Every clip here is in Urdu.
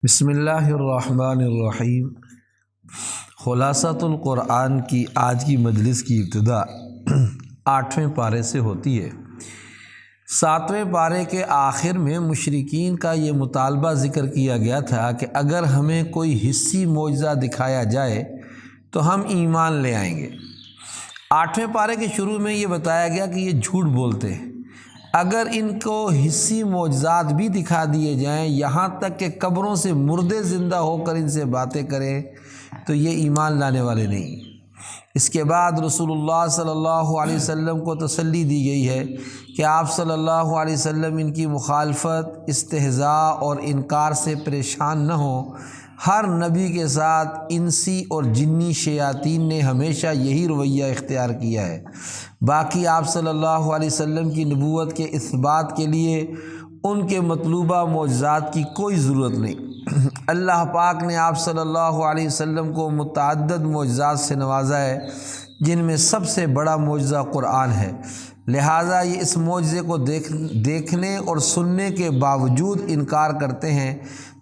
بسم اللہ الرحمن الرحیم۔ خلاصۃ القرآن کی آج کی مجلس کی ابتدا 8ویں پارے سے ہوتی ہے۔ 7ویں پارے کے آخر میں مشرکین کا یہ مطالبہ ذکر کیا گیا تھا کہ اگر ہمیں کوئی حسی معجزہ دکھایا جائے تو ہم ایمان لے آئیں گے۔ 8ویں پارے کے شروع میں یہ بتایا گیا کہ یہ جھوٹ بولتے ہیں، اگر ان کو حسی معجزات بھی دکھا دیے جائیں، یہاں تک کہ قبروں سے مردے زندہ ہو کر ان سے باتیں کریں، تو یہ ایمان لانے والے نہیں۔ اس کے بعد رسول اللہ صلی اللہ علیہ وسلم کو تسلی دی گئی ہے کہ آپ صلی اللہ علیہ وسلم ان کی مخالفت، استہزاء اور انکار سے پریشان نہ ہوں۔ ہر نبی کے ساتھ انسی اور جنی شیاطین نے ہمیشہ یہی رویہ اختیار کیا ہے۔ باقی آپ صلی اللہ علیہ وسلم کی نبوت کے اثبات کے لیے ان کے مطلوبہ معجزات کی کوئی ضرورت نہیں۔ اللہ پاک نے آپ صلی اللہ علیہ وسلم کو متعدد معجزات سے نوازا ہے، جن میں سب سے بڑا معجزہ قرآن ہے۔ لہٰذا یہ اس معجزے کو دیکھنے اور سننے کے باوجود انکار کرتے ہیں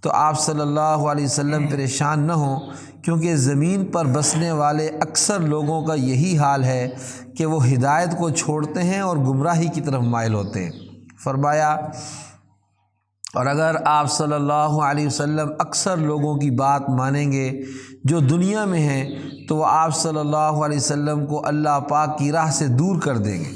تو آپ صلی اللہ علیہ وسلم پریشان نہ ہوں، کیونکہ زمین پر بسنے والے اکثر لوگوں کا یہی حال ہے کہ وہ ہدایت کو چھوڑتے ہیں اور گمراہی کی طرف مائل ہوتے ہیں۔ فرمایا، اور اگر آپ صلی اللہ علیہ وسلم اکثر لوگوں کی بات مانیں گے جو دنیا میں ہیں، تو وہ آپ صلی اللہ علیہ وسلم کو اللہ پاک کی راہ سے دور کر دیں گے۔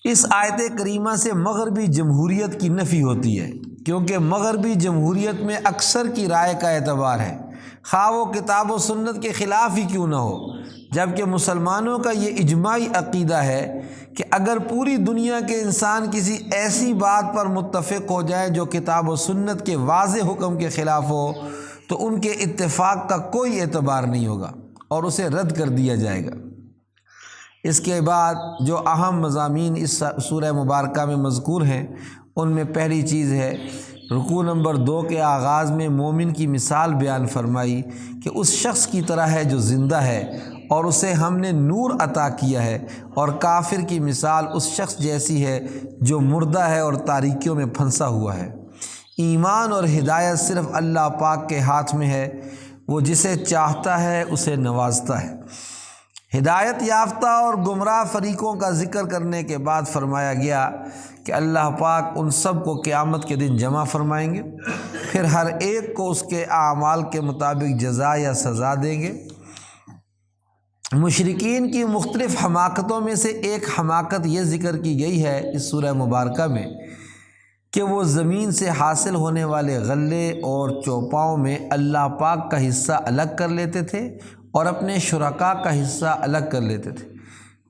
اس آیت کریمہ سے مغربی جمہوریت کی نفی ہوتی ہے، کیونکہ مغربی جمہوریت میں اکثر کی رائے کا اعتبار ہے، خواہ وہ کتاب و سنت کے خلاف ہی کیوں نہ ہو، جبکہ مسلمانوں کا یہ اجماعی عقیدہ ہے کہ اگر پوری دنیا کے انسان کسی ایسی بات پر متفق ہو جائیں جو کتاب و سنت کے واضح حکم کے خلاف ہو، تو ان کے اتفاق کا کوئی اعتبار نہیں ہوگا اور اسے رد کر دیا جائے گا۔ اس کے بعد جو اہم مضامین اس سورہ مبارکہ میں مذکور ہیں، ان میں پہلی چیز ہے، رکوع نمبر 2 کے آغاز میں مومن کی مثال بیان فرمائی کہ اس شخص کی طرح ہے جو زندہ ہے اور اسے ہم نے نور عطا کیا ہے، اور کافر کی مثال اس شخص جیسی ہے جو مردہ ہے اور تاریکیوں میں پھنسا ہوا ہے۔ ایمان اور ہدایت صرف اللہ پاک کے ہاتھ میں ہے، وہ جسے چاہتا ہے اسے نوازتا ہے۔ ہدایت یافتہ اور گمراہ فریقوں کا ذکر کرنے کے بعد فرمایا گیا کہ اللہ پاک ان سب کو قیامت کے دن جمع فرمائیں گے، پھر ہر ایک کو اس کے اعمال کے مطابق جزا یا سزا دیں گے۔ مشرکین کی مختلف حماقتوں میں سے ایک حماقت یہ ذکر کی گئی ہے اس سورہ مبارکہ میں کہ وہ زمین سے حاصل ہونے والے غلے اور چوپاؤں میں اللہ پاک کا حصہ الگ کر لیتے تھے اور اپنے شرکاء کا حصہ الگ کر لیتے تھے،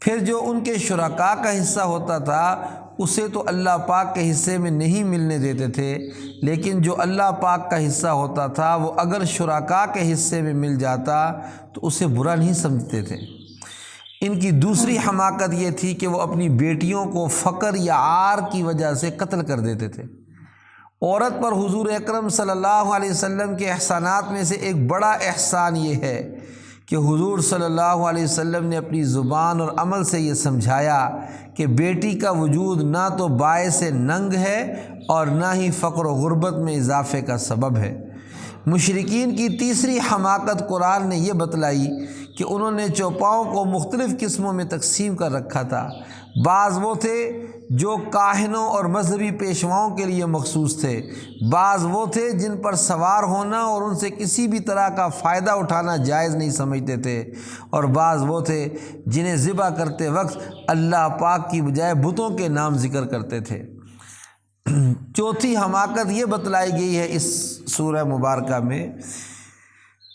پھر جو ان کے شرکاء کا حصہ ہوتا تھا اسے تو اللہ پاک کے حصے میں نہیں ملنے دیتے تھے، لیکن جو اللہ پاک کا حصہ ہوتا تھا وہ اگر شرکاء کے حصے میں مل جاتا تو اسے برا نہیں سمجھتے تھے۔ ان کی دوسری حماقت یہ تھی کہ وہ اپنی بیٹیوں کو فقر یا عار کی وجہ سے قتل کر دیتے تھے۔ عورت پر حضور اکرم صلی اللہ علیہ وسلم کے احسانات میں سے ایک بڑا احسان یہ ہے کہ حضور صلی اللہ علیہ وسلم نے اپنی زبان اور عمل سے یہ سمجھایا کہ بیٹی کا وجود نہ تو باعث ننگ ہے اور نہ ہی فقر و غربت میں اضافے کا سبب ہے۔ مشرکین کی تیسری حماقت قرآن نے یہ بتلائی کہ انہوں نے چوپاؤں کو مختلف قسموں میں تقسیم کر رکھا تھا۔ بعض وہ تھے جو کاہنوں اور مذہبی پیشواؤں کے لیے مخصوص تھے، بعض وہ تھے جن پر سوار ہونا اور ان سے کسی بھی طرح کا فائدہ اٹھانا جائز نہیں سمجھتے تھے، اور بعض وہ تھے جنہیں ذبح کرتے وقت اللہ پاک کی بجائے بتوں کے نام ذکر کرتے تھے۔ چوتھی حماقت یہ بتلائی گئی ہے اس سورہ مبارکہ میں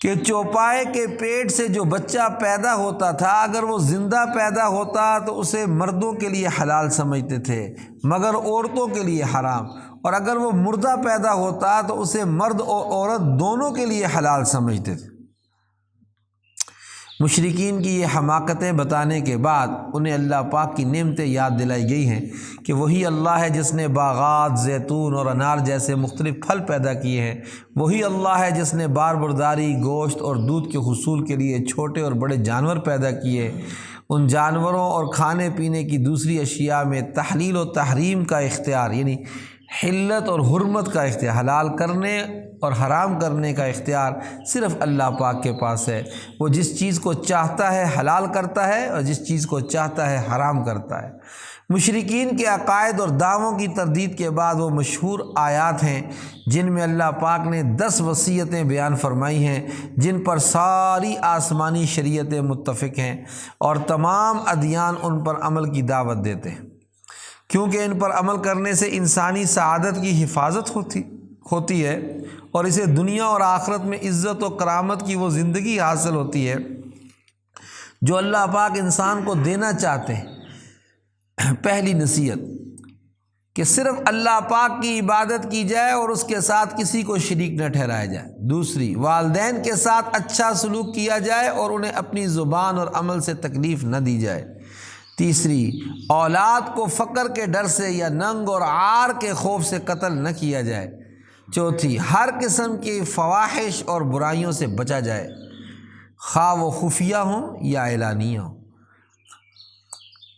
کہ چوپائے کے پیٹ سے جو بچہ پیدا ہوتا تھا اگر وہ زندہ پیدا ہوتا تو اسے مردوں کے لیے حلال سمجھتے تھے مگر عورتوں کے لیے حرام، اور اگر وہ مردہ پیدا ہوتا تو اسے مرد اور عورت دونوں کے لیے حلال سمجھتے تھے۔ مشرکین کی یہ حماقتیں بتانے کے بعد انہیں اللہ پاک کی نعمتیں یاد دلائی گئی ہیں کہ وہی اللہ ہے جس نے باغات، زیتون اور انار جیسے مختلف پھل پیدا کیے ہیں، وہی اللہ ہے جس نے بار برداری، گوشت اور دودھ کے حصول کے لیے چھوٹے اور بڑے جانور پیدا کیے۔ ان جانوروں اور کھانے پینے کی دوسری اشیاء میں تحلیل و تحریم کا اختیار، یعنی حلت اور حرمت کا اختیار، حلال کرنے اور حرام کرنے کا اختیار صرف اللہ پاک کے پاس ہے۔ وہ جس چیز کو چاہتا ہے حلال کرتا ہے اور جس چیز کو چاہتا ہے حرام کرتا ہے۔ مشرکین کے عقائد اور دعووں کی تردید کے بعد وہ مشہور آیات ہیں جن میں اللہ پاک نے 10 وصیتیں بیان فرمائی ہیں، جن پر ساری آسمانی شریعتیں متفق ہیں اور تمام ادیان ان پر عمل کی دعوت دیتے ہیں، کیونکہ ان پر عمل کرنے سے انسانی سعادت کی حفاظت ہوتی ہے اور اسے دنیا اور آخرت میں عزت و کرامت کی وہ زندگی حاصل ہوتی ہے جو اللہ پاک انسان کو دینا چاہتے ہیں۔ پہلی نصیحت کہ صرف اللہ پاک کی عبادت کی جائے اور اس کے ساتھ کسی کو شریک نہ ٹھہرایا جائے۔ دوسری، والدین کے ساتھ اچھا سلوک کیا جائے اور انہیں اپنی زبان اور عمل سے تکلیف نہ دی جائے۔ تیسری، اولاد کو فقر کے ڈر سے یا ننگ اور عار کے خوف سے قتل نہ کیا جائے۔ چوتھی، ہر قسم کی فواحش اور برائیوں سے بچا جائے، خواہ وہ خفیہ ہوں یا اعلانیہ ہوں۔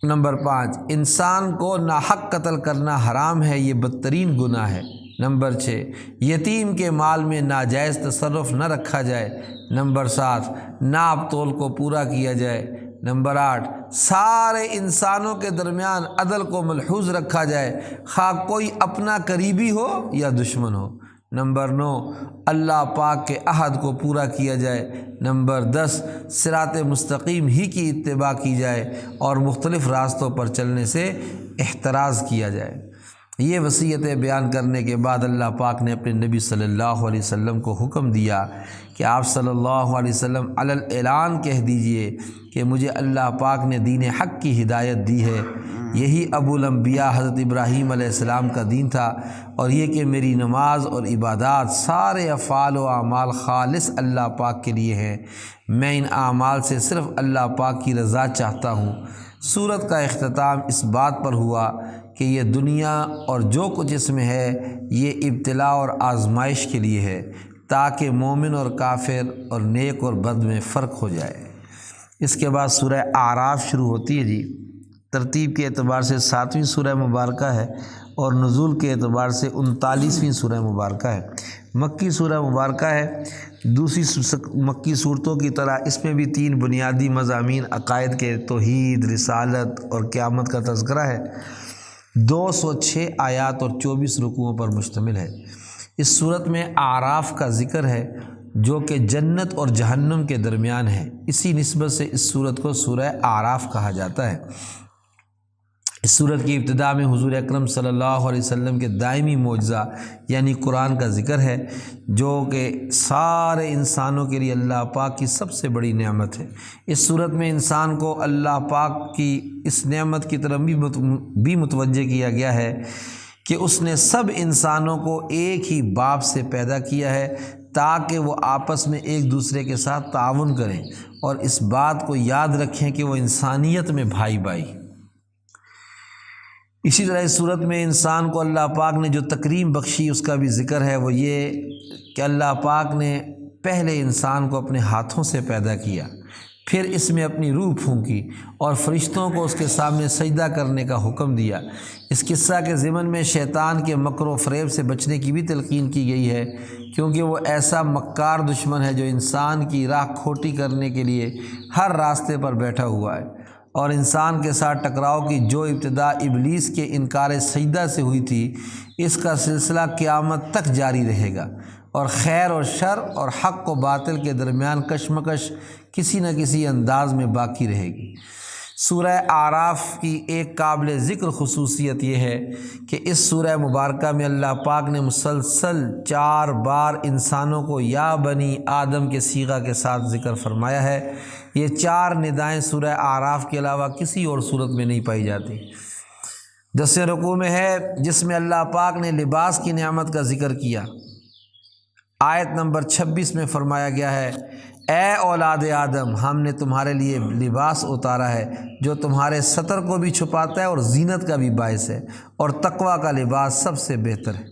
نمبر 5، انسان کو ناحق قتل کرنا حرام ہے، یہ بدترین گناہ ہے۔ نمبر 6، یتیم کے مال میں ناجائز تصرف نہ رکھا جائے۔ نمبر 7، ناپ تول کو پورا کیا جائے۔ نمبر 8، سارے انسانوں کے درمیان عدل کو ملحوظ رکھا جائے، خواہ کوئی اپنا قریبی ہو یا دشمن ہو۔ نمبر 9، اللہ پاک کے عہد کو پورا کیا جائے۔ نمبر 10، صراط مستقیم ہی کی اتباع کی جائے اور مختلف راستوں پر چلنے سے احتراز کیا جائے۔ یہ وصیتیں بیان کرنے کے بعد اللہ پاک نے اپنے نبی صلی اللہ علیہ وسلم کو حکم دیا کہ آپ صلی اللہ علیہ وسلم علی الاعلان کہہ دیجئے کہ مجھے اللہ پاک نے دین حق کی ہدایت دی ہے، یہی ابو الانبیاء حضرت ابراہیم علیہ السلام کا دین تھا، اور یہ کہ میری نماز اور عبادات سارے افعال و اعمال خالص اللہ پاک کے لیے ہیں، میں ان اعمال سے صرف اللہ پاک کی رضا چاہتا ہوں۔ سورت کا اختتام اس بات پر ہوا کہ یہ دنیا اور جو کچھ اس میں ہے یہ ابتلاء اور آزمائش کے لیے ہے، تاکہ مومن اور کافر اور نیک اور بد میں فرق ہو جائے۔ اس کے بعد سورہ اعراف شروع ہوتی ہے جی۔ ترتیب کے اعتبار سے 7ویں سورہ مبارکہ ہے اور نزول کے اعتبار سے 39ویں سورہ مبارکہ ہے۔ مکی سورہ مبارکہ ہے۔ دوسری مکی صورتوں کی طرح اس میں بھی 3 بنیادی مضامین عقائد کے، توحید، رسالت اور قیامت کا تذکرہ ہے۔ 206 آیات اور 24 رکوعوں پر مشتمل ہے۔ اس صورت میں اعراف کا ذکر ہے جو کہ جنت اور جہنم کے درمیان ہے، اسی نسبت سے اس صورت کو سورہ اعراف کہا جاتا ہے۔ اس صورت کی ابتدا میں حضور اکرم صلی اللہ علیہ وسلم کے دائمی معجزہ یعنی قرآن کا ذکر ہے، جو کہ سارے انسانوں کے لیے اللہ پاک کی سب سے بڑی نعمت ہے۔ اس صورت میں انسان کو اللہ پاک کی اس نعمت کی طرف بھی متوجہ کیا گیا ہے کہ اس نے سب انسانوں کو ایک ہی باپ سے پیدا کیا ہے تاکہ وہ آپس میں ایک دوسرے کے ساتھ تعاون کریں اور اس بات کو یاد رکھیں کہ وہ انسانیت میں بھائی بھائی۔ اسی طرح اس صورت میں انسان کو اللہ پاک نے جو تکریم بخشی اس کا بھی ذکر ہے، وہ یہ کہ اللہ پاک نے پہلے انسان کو اپنے ہاتھوں سے پیدا کیا، پھر اس میں اپنی روح پھونکی اور فرشتوں کو اس کے سامنے سجدہ کرنے کا حکم دیا۔ اس قصہ کے ضمن میں شیطان کے مکر و فریب سے بچنے کی بھی تلقین کی گئی ہے، کیونکہ وہ ایسا مکار دشمن ہے جو انسان کی راہ کھوٹی کرنے کے لیے ہر راستے پر بیٹھا ہوا ہے، اور انسان کے ساتھ ٹکراؤ کی جو ابتدا ابلیس کے انکار سجدہ سے ہوئی تھی، اس کا سلسلہ قیامت تک جاری رہے گا، اور خیر اور شر اور حق و باطل کے درمیان کشمکش کسی نہ کسی انداز میں باقی رہے گی۔ سورہ اعراف کی ایک قابل ذکر خصوصیت یہ ہے کہ اس سورہ مبارکہ میں اللہ پاک نے مسلسل 4 بار انسانوں کو یا بنی آدم کے صیغہ کے ساتھ ذکر فرمایا ہے۔ یہ 4 ندائیں سورہ اعراف کے علاوہ کسی اور صورت میں نہیں پائی جاتی۔ 10 رکوع میں ہے جس میں اللہ پاک نے لباس کی نعمت کا ذکر کیا۔ آیت نمبر 26 میں فرمایا گیا ہے، اے اولاد آدم، ہم نے تمہارے لیے لباس اتارا ہے جو تمہارے ستر کو بھی چھپاتا ہے اور زینت کا بھی باعث ہے، اور تقویٰ کا لباس سب سے بہتر ہے۔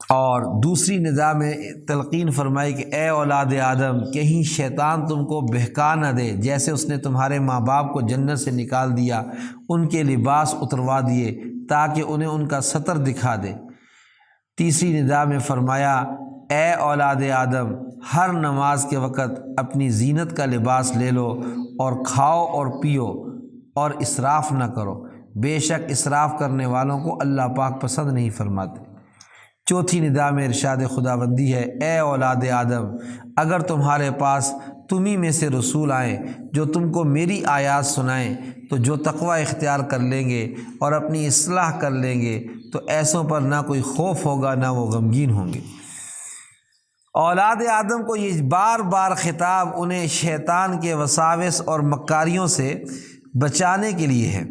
اور دوسری ندا میں تلقین فرمائی کہ اے اولاد آدم، کہیں شیطان تم کو بہکا نہ دے، جیسے اس نے تمہارے ماں باپ کو جنت سے نکال دیا، ان کے لباس اتروا دیے تاکہ انہیں ان کا ستر دکھا دے۔ تیسری ندا میں فرمایا اے اولاد آدم، ہر نماز کے وقت اپنی زینت کا لباس لے لو اور کھاؤ اور پیو اور اسراف نہ کرو، بے شک اسراف کرنے والوں کو اللہ پاک پسند نہیں فرماتے۔ چوتھی ندا میں ارشاد خداوندی ہے اے اولاد آدم، اگر تمہارے پاس تمہیں میں سے رسول آئیں جو تم کو میری آیات سنائیں تو جو تقوی اختیار کر لیں گے اور اپنی اصلاح کر لیں گے تو ایسوں پر نہ کوئی خوف ہوگا نہ وہ غمگین ہوں گے۔ اولاد آدم کو یہ بار بار خطاب انہیں شیطان کے وساوس اور مکاریوں سے بچانے کے لیے ہے،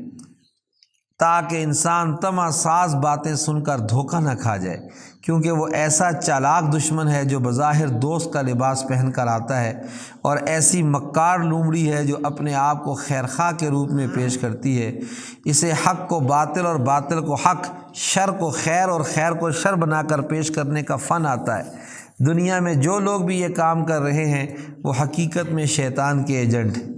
تاکہ انسان طمع ساز باتیں سن کر دھوکہ نہ کھا جائے، کیونکہ وہ ایسا چالاک دشمن ہے جو بظاہر دوست کا لباس پہن کر آتا ہے، اور ایسی مکار لومڑی ہے جو اپنے آپ کو خیرخواہ کے روپ میں پیش کرتی ہے۔ اسے حق کو باطل اور باطل کو حق، شر کو خیر اور خیر کو شر بنا کر پیش کرنے کا فن آتا ہے۔ دنیا میں جو لوگ بھی یہ کام کر رہے ہیں وہ حقیقت میں شیطان کے ایجنٹ ہیں۔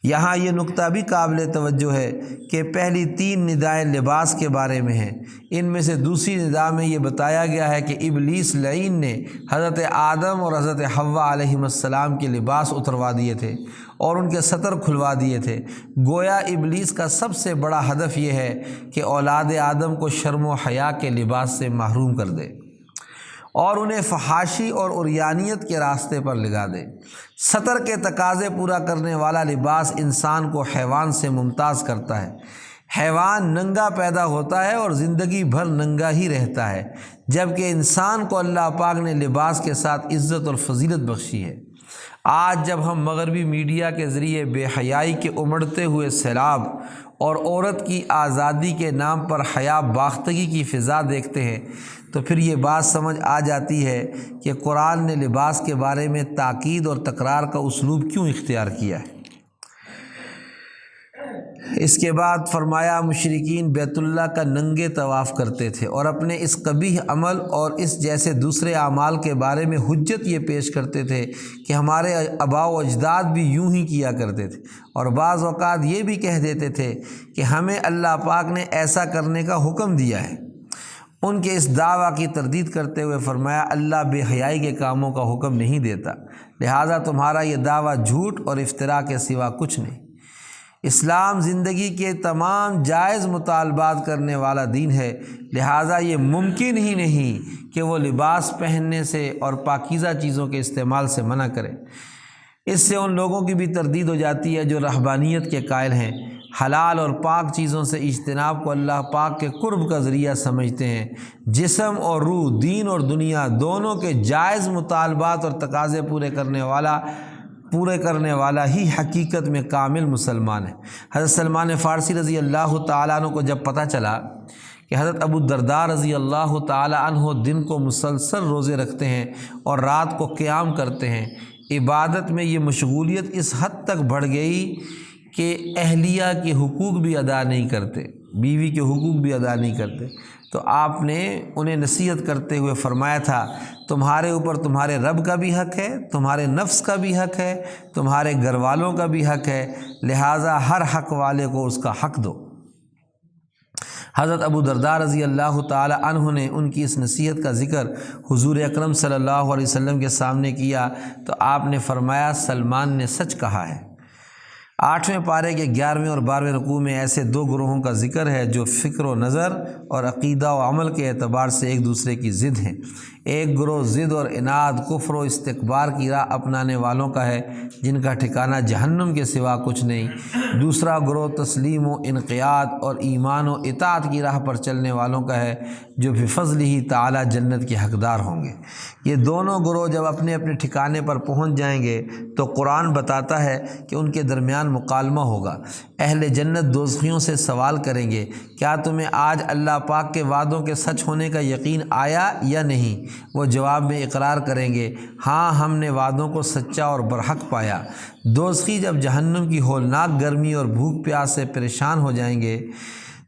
یہاں یہ نقطہ بھی قابل توجہ ہے کہ پہلی تین ندائیں لباس کے بارے میں ہیں، ان میں سے دوسری ندا میں یہ بتایا گیا ہے کہ ابلیس لعین نے حضرت آدم اور حضرت حوا علیہم السلام کے لباس اتروا دیے تھے اور ان کے ستر کھلوا دیے تھے۔ گویا ابلیس کا سب سے بڑا ہدف یہ ہے کہ اولاد آدم کو شرم و حیا کے لباس سے محروم کر دے اور انہیں فحاشی اور عریانیت کے راستے پر لگا دے۔ ستر کے تقاضے پورا کرنے والا لباس انسان کو حیوان سے ممتاز کرتا ہے۔ حیوان ننگا پیدا ہوتا ہے اور زندگی بھر ننگا ہی رہتا ہے، جبکہ انسان کو اللہ پاک نے لباس کے ساتھ عزت اور فضیلت بخشی ہے۔ آج جب ہم مغربی میڈیا کے ذریعے بے حیائی کے امڑتے ہوئے سیلاب اور عورت کی آزادی کے نام پر حیا باختگی کی فضا دیکھتے ہیں تو پھر یہ بات سمجھ آ جاتی ہے کہ قرآن نے لباس کے بارے میں تاکید اور تکرار کا اسلوب کیوں اختیار کیا ہے۔ اس کے بعد فرمایا مشرکین بیت اللہ کا ننگے طواف کرتے تھے اور اپنے اس قبیح عمل اور اس جیسے دوسرے اعمال کے بارے میں حجت یہ پیش کرتے تھے کہ ہمارے آباء و اجداد بھی یوں ہی کیا کرتے تھے، اور بعض اوقات یہ بھی کہہ دیتے تھے کہ ہمیں اللہ پاک نے ایسا کرنے کا حکم دیا ہے۔ ان کے اس دعویٰ کی تردید کرتے ہوئے فرمایا اللہ بے حیائی کے کاموں کا حکم نہیں دیتا، لہٰذا تمہارا یہ دعویٰ جھوٹ اور افتراء کے سوا کچھ نہیں۔ اسلام زندگی کے تمام جائز مطالبات کرنے والا دین ہے، لہٰذا یہ ممکن ہی نہیں کہ وہ لباس پہننے سے اور پاکیزہ چیزوں کے استعمال سے منع کرے۔ اس سے ان لوگوں کی بھی تردید ہو جاتی ہے جو رہبانیت کے قائل ہیں، حلال اور پاک چیزوں سے اجتناب کو اللہ پاک کے قرب کا ذریعہ سمجھتے ہیں۔ جسم اور روح، دین اور دنیا دونوں کے جائز مطالبات اور تقاضے پورے کرنے والا ہی حقیقت میں کامل مسلمان ہے۔ حضرت سلمان فارسی رضی اللہ تعالیٰ عنہ کو جب پتہ چلا کہ حضرت ابو الدرداء رضی اللہ تعالیٰ عنہ دن کو مسلسل روزے رکھتے ہیں اور رات کو قیام کرتے ہیں، عبادت میں یہ مشغولیت اس حد تک بڑھ گئی کہ اہلیہ کے حقوق بھی ادا نہیں کرتے، بیوی کے حقوق بھی ادا نہیں کرتے، تو آپ نے انہیں نصیحت کرتے ہوئے فرمایا تھا تمہارے اوپر تمہارے رب کا بھی حق ہے، تمہارے نفس کا بھی حق ہے، تمہارے گھر والوں کا بھی حق ہے، لہٰذا ہر حق والے کو اس کا حق دو۔ حضرت ابو الدرداء رضی اللہ تعالی عنہ نے ان کی اس نصیحت کا ذکر حضور اکرم صلی اللہ علیہ وسلم کے سامنے کیا تو آپ نے فرمایا سلمان نے سچ کہا ہے۔ 8ویں پارے کے 11ویں اور 12ویں رکوع میں ایسے دو گروہوں کا ذکر ہے جو فکر و نظر اور عقیدہ و عمل کے اعتبار سے ایک دوسرے کی ضد ہیں۔ ایک گروہ ضد اور عناد، کفر و استکبار کی راہ اپنانے والوں کا ہے جن کا ٹھکانہ جہنم کے سوا کچھ نہیں۔ دوسرا گروہ تسلیم و انقیاد اور ایمان و اطاعت کی راہ پر چلنے والوں کا ہے جو بفضلہ تعالی جنت کے حقدار ہوں گے۔ یہ دونوں گروہ جب اپنے اپنے ٹھکانے پر پہنچ جائیں گے تو قرآن بتاتا ہے کہ ان کے درمیان مکالمہ ہوگا۔ اہل جنت دوزخیوں سے سوال کریں گے کیا تمہیں آج اللہ پاک کے وعدوں کے سچ ہونے کا یقین آیا یا نہیں؟ وہ جواب میں اقرار کریں گے ہاں ہم نے وعدوں کو سچا اور برحق پایا۔ دوزخی جب جہنم کی ہولناک گرمی اور بھوک پیاس سے پریشان ہو جائیں گے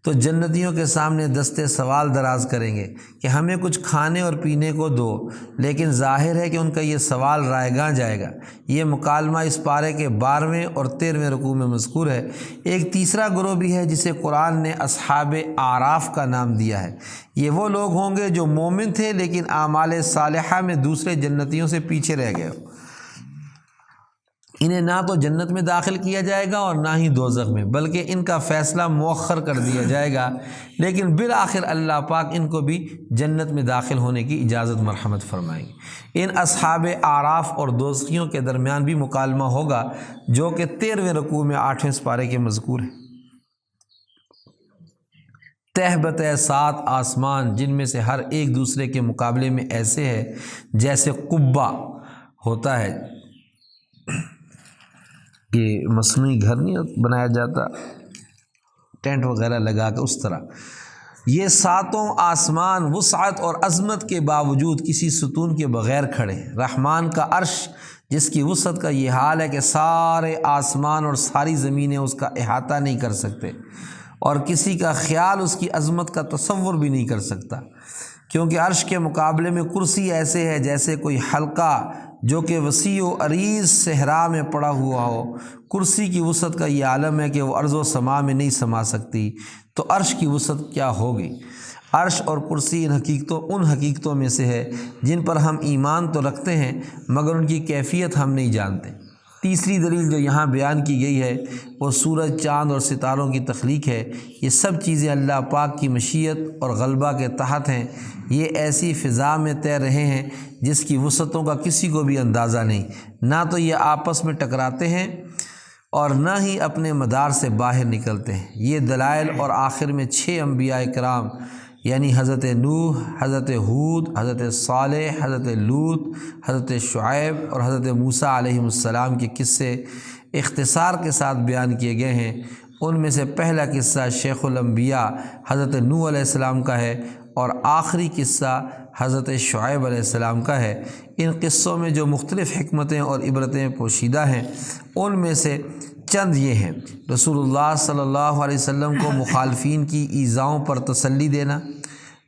تو جنتیوں کے سامنے دستے سوال دراز کریں گے کہ ہمیں کچھ کھانے اور پینے کو دو، لیکن ظاہر ہے کہ ان کا یہ سوال رائیگاں جائے گا۔ یہ مکالمہ اس پارے کے 12ویں اور 13ویں رکوع میں مذکور ہے۔ ایک تیسرا گروہ بھی ہے جسے قرآن نے اصحاب اعراف کا نام دیا ہے۔ یہ وہ لوگ ہوں گے جو مومن تھے لیکن اعمال صالحہ میں دوسرے جنتیوں سے پیچھے رہ گئے۔ انہیں نہ تو جنت میں داخل کیا جائے گا اور نہ ہی دوزخ میں، بلکہ ان کا فیصلہ مؤخر کر دیا جائے گا، لیکن بالآخر اللہ پاک ان کو بھی جنت میں داخل ہونے کی اجازت مرحمت فرمائیں گے۔ ان اصحاب اعراف اور دوزخیوں کے درمیان بھی مکالمہ ہوگا جو کہ 13ویں رکوع میں 8ویں سپارے کے مذکور ہے۔ تہ بتہ 7 آسمان جن میں سے ہر ایک دوسرے کے مقابلے میں ایسے ہے جیسے قبہ ہوتا ہے، کہ مصنوعی گھر نہیں بنایا جاتا ٹینٹ وغیرہ لگا کے، اس طرح یہ 7 آسمان وسعت اور عظمت کے باوجود کسی ستون کے بغیر کھڑے۔ رحمان کا عرش جس کی وسعت کا یہ حال ہے کہ سارے آسمان اور ساری زمینیں اس کا احاطہ نہیں کر سکتے، اور کسی کا خیال اس کی عظمت کا تصور بھی نہیں کر سکتا، کیونکہ عرش کے مقابلے میں کرسی ایسے ہے جیسے کوئی حلقہ جو کہ وسیع و عریض صحرا میں پڑا ہوا ہو۔ کرسی کی وسعت کا یہ عالم ہے کہ وہ ارض و سما میں نہیں سما سکتی، تو عرش کی وسعت کیا ہوگی۔ عرش اور کرسی ان حقیقتوں میں سے ہے جن پر ہم ایمان تو رکھتے ہیں مگر ان کی کیفیت ہم نہیں جانتے۔ تیسری دلیل جو یہاں بیان کی گئی ہے وہ سورج، چاند اور ستاروں کی تخلیق ہے۔ یہ سب چیزیں اللہ پاک کی مشیت اور غلبہ کے تحت ہیں۔ یہ ایسی فضا میں تیر رہے ہیں جس کی وسعتوں کا کسی کو بھی اندازہ نہیں، نہ تو یہ آپس میں ٹکراتے ہیں اور نہ ہی اپنے مدار سے باہر نکلتے ہیں۔ یہ دلائل اور آخر میں 6 انبیاء کرام یعنی حضرت نوح، حضرت ہود، حضرت صالح، حضرت لوط، حضرت شعیب اور حضرت موسیٰ علیہ السلام کے قصے اختصار کے ساتھ بیان کیے گئے ہیں۔ ان میں سے پہلا قصہ شیخ الانبیاء حضرت نوح علیہ السلام کا ہے اور آخری قصہ حضرت شعیب علیہ السلام کا ہے۔ ان قصوں میں جو مختلف حکمتیں اور عبرتیں پوشیدہ ہیں ان میں سے چند یہ ہیں: رسول اللہ صلی اللہ علیہ وسلم کو مخالفین کی ایذاؤں پر تسلی دینا،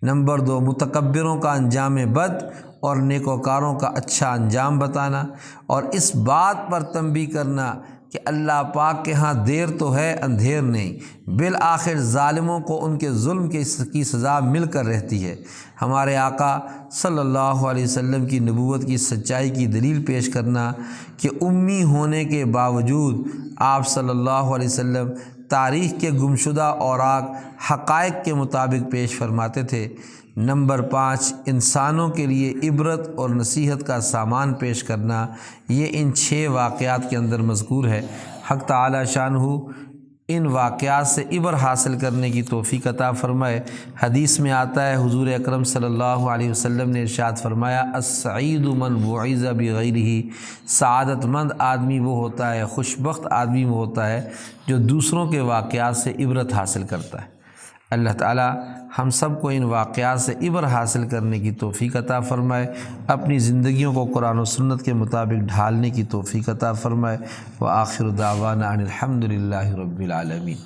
نمبر 2 متکبروں کا انجام بد اور نیکوکاروں کا اچھا انجام بتانا، اور اس بات پر تنبیہ کرنا کہ اللہ پاک کے ہاں دیر تو ہے اندھیر نہیں، بالآخر ظالموں کو ان کے ظلم کی سزا مل کر رہتی ہے۔ ہمارے آقا صلی اللہ علیہ وسلم کی نبوت کی سچائی کی دلیل پیش کرنا کہ امی ہونے کے باوجود آپ صلی اللہ علیہ وسلم تاریخ کے گمشدہ اوراق حقائق کے مطابق پیش فرماتے تھے۔ نمبر 5 انسانوں کے لیے عبرت اور نصیحت کا سامان پیش کرنا، یہ ان 6 واقعات کے اندر مذکور ہے۔ حق تعالی شانہ ان واقعات سے عبر حاصل کرنے کی توفیق عطا فرمائے۔ حدیث میں آتا ہے حضور اکرم صلی اللہ علیہ وسلم نے ارشاد فرمایا: السعید من وعظ بغیرہ، سعادت مند آدمی وہ ہوتا ہے، خوشبخت آدمی وہ ہوتا ہے جو دوسروں کے واقعات سے عبرت حاصل کرتا ہے۔ اللہ تعالی ہم سب کو ان واقعات سے عبر حاصل کرنے کی توفیق عطا فرمائے، اپنی زندگیوں کو قرآن و سنت کے مطابق ڈھالنے کی توفیق عطا فرمائے۔ وآخر دعوانا ان الحمد للہ رب العالمین۔